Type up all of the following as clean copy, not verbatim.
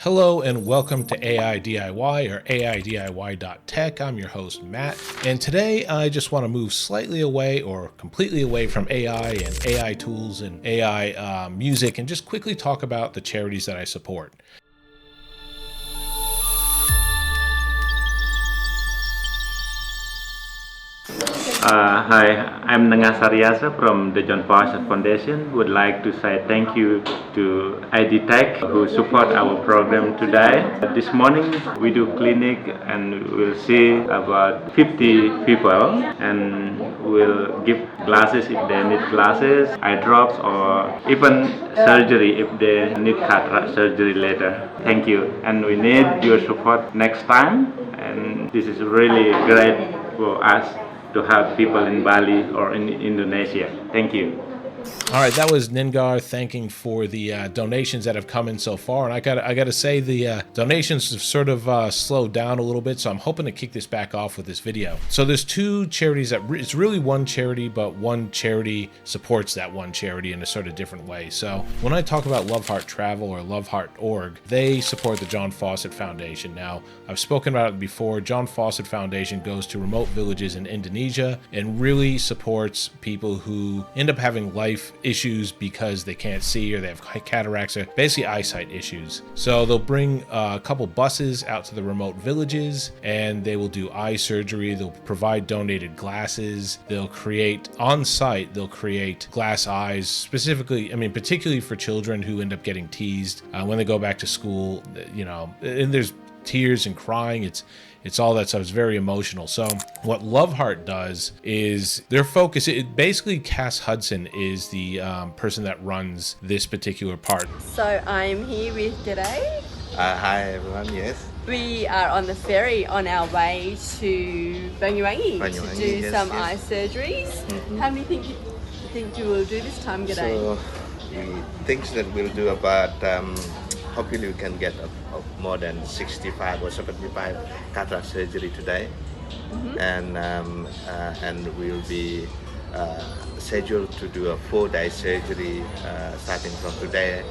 Hello and welcome to AiDIY or AiDIY.tech. I'm your host, Matt, and today I just want to move slightly away or completely away from AI and AI tools and AI music and just quickly talk about the charities that I support. Hi, I'm Nangasariasa from the John Fawcett Foundation. Would like to say thank you to AiDIY who support our program today. This morning we do clinic and we'll see about 50 people and we'll give glasses if they need glasses, eye drops, or even surgery if they need cataract surgery later. Thank you, and we need your support next time. And this is really great for us to have people in Bali or in Indonesia. Thank you. All right, that was Ningar thanking for the donations that have come in so far, and I got to say the donations have sort of slowed down a little bit, so I'm hoping to kick this back off with this video. So there's two charities that it's really one charity, but one charity supports that one charity in a sort of different way. So when I talk about Love Heart Travel or loveheart.org, they support the John Fawcett Foundation. Now, I've spoken about it before. John Fawcett Foundation goes to remote villages in Indonesia and really supports people who end up having life issues because they can't see or they have cataracts or basically eyesight issues. So they'll bring a couple buses out to the remote villages and they will do eye surgery. They'll provide donated glasses. They'll create on site, they'll create glass eyes specifically, particularly for children who end up getting teased when they go back to school, and there's tears and crying. It's all that stuff. It's very emotional. So what Love Heart does is their focus, basically Cass Hudson is the person that runs this particular part. So I'm here with G'day. Hi everyone, yes. We are on the ferry on our way to Banyuwangi to do yes, some yes. eye surgeries. Mm-hmm. How many think you will do this time, G'day? So we think that we'll do about, hopefully we can get more than 65 or 75 cataract surgery today. Mm-hmm. And we'll be scheduled to do a 4-day surgery starting from today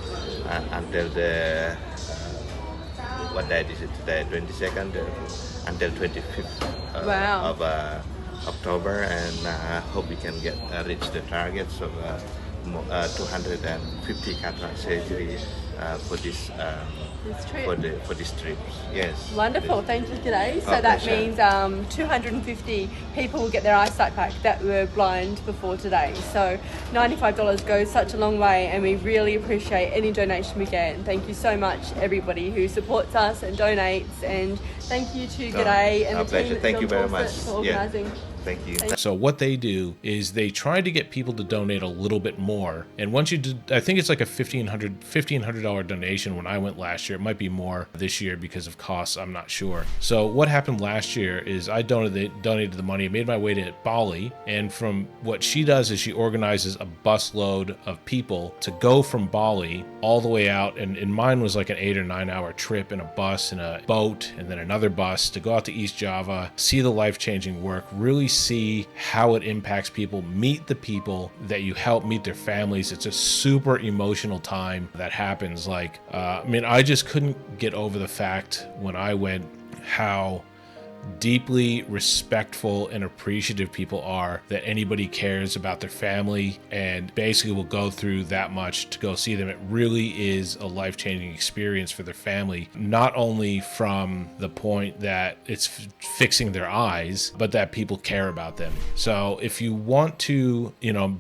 until the what date is it today? 22nd until 25th Wow. of October, and hope we can reach the targets of 250 cataract surgery for this trip. for this trip. Yes. Wonderful, thank you, G'day. So Oh, that pleasure. means 250 people will get their eyesight back that were blind before today. So $95 goes such a long way, and we really appreciate any donation we get. And thank you so much, everybody who supports us and donates. And thank you to G'day and our the pleasure. team at Thank John you very Fawcett much. for Yeah. organising. Thank you. So what they do is they try to get people to donate a little bit more. And once you do, I think it's like a $1,500 donation when I went last year. It might be more this year because of costs. I'm not sure. So what happened last year is I donated the money, made my way to Bali. And from what she does is she organizes a busload of people to go from Bali all the way out. And mine was like an 8 or 9 hour trip in a bus and a boat and then another bus to go out to East Java, see the life-changing work, really see how it impacts people, meet the people that you help, meet their families. It's a super emotional time that happens. I just couldn't get over the fact when I went how deeply respectful and appreciative people are that anybody cares about their family and basically will go through that much to go see them. It really is a life-changing experience for their family, not only from the point that it's fixing their eyes, but that people care about them. So if you want to,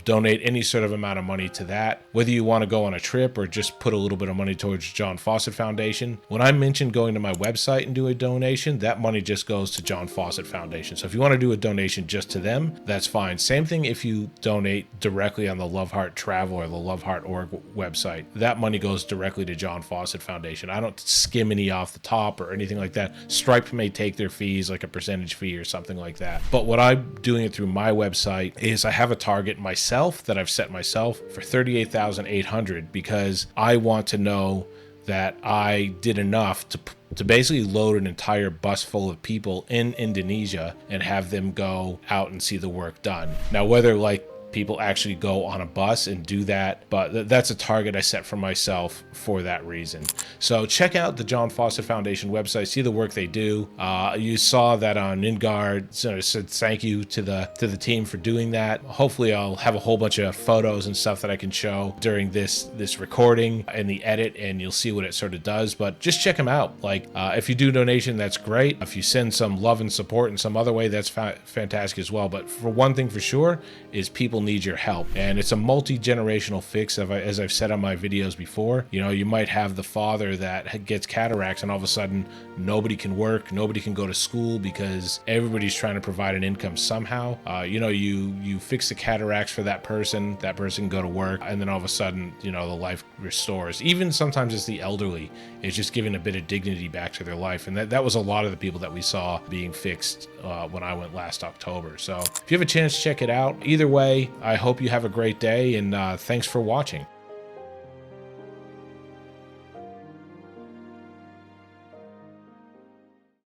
donate any sort of amount of money to that, whether you want to go on a trip or just put a little bit of money towards John Fawcett Foundation, when I mentioned going to my website and do a donation, that money just goes to John Fawcett Foundation. So if you want to do a donation just to them, that's fine. Same thing if you donate directly on the Love Heart Travel or the loveheart.org website. That money goes directly to John Fawcett Foundation. I don't skim any off the top or anything like that. Stripe may take their fees, like a percentage fee or something like that. But what I'm doing it through my website is I have a target myself that I've set myself for $38,800 because I want to know that I did enough to basically load an entire bus full of people in Indonesia and have them go out and see the work done. Now, whether like people actually go on a bus and do that, but that's a target I set for myself for that reason. So check out the John Fawcett Foundation website, see the work they do. You saw that on InGuard, so I said thank you to the team for doing that. Hopefully I'll have a whole bunch of photos and stuff that I can show during this recording and the edit, and you'll see what it sort of does. But just check them out. Like if you do donation, that's great. If you send some love and support in some other way, that's fantastic as well. But for one thing for sure is people need your help, and it's a multi-generational fix. As I've said on my videos before, you know, you might have the father that gets cataracts and all of a sudden nobody can work, nobody can go to school because everybody's trying to provide an income somehow. You know, you fix the cataracts for that person can go to work, and then all of a sudden, you know, the life restores. Even sometimes it's the elderly, it's just giving a bit of dignity back to their life, and that was a lot of the people that we saw being fixed when I went last October. So if you have a chance, check it out. Either way, I hope you have a great day, and thanks for watching.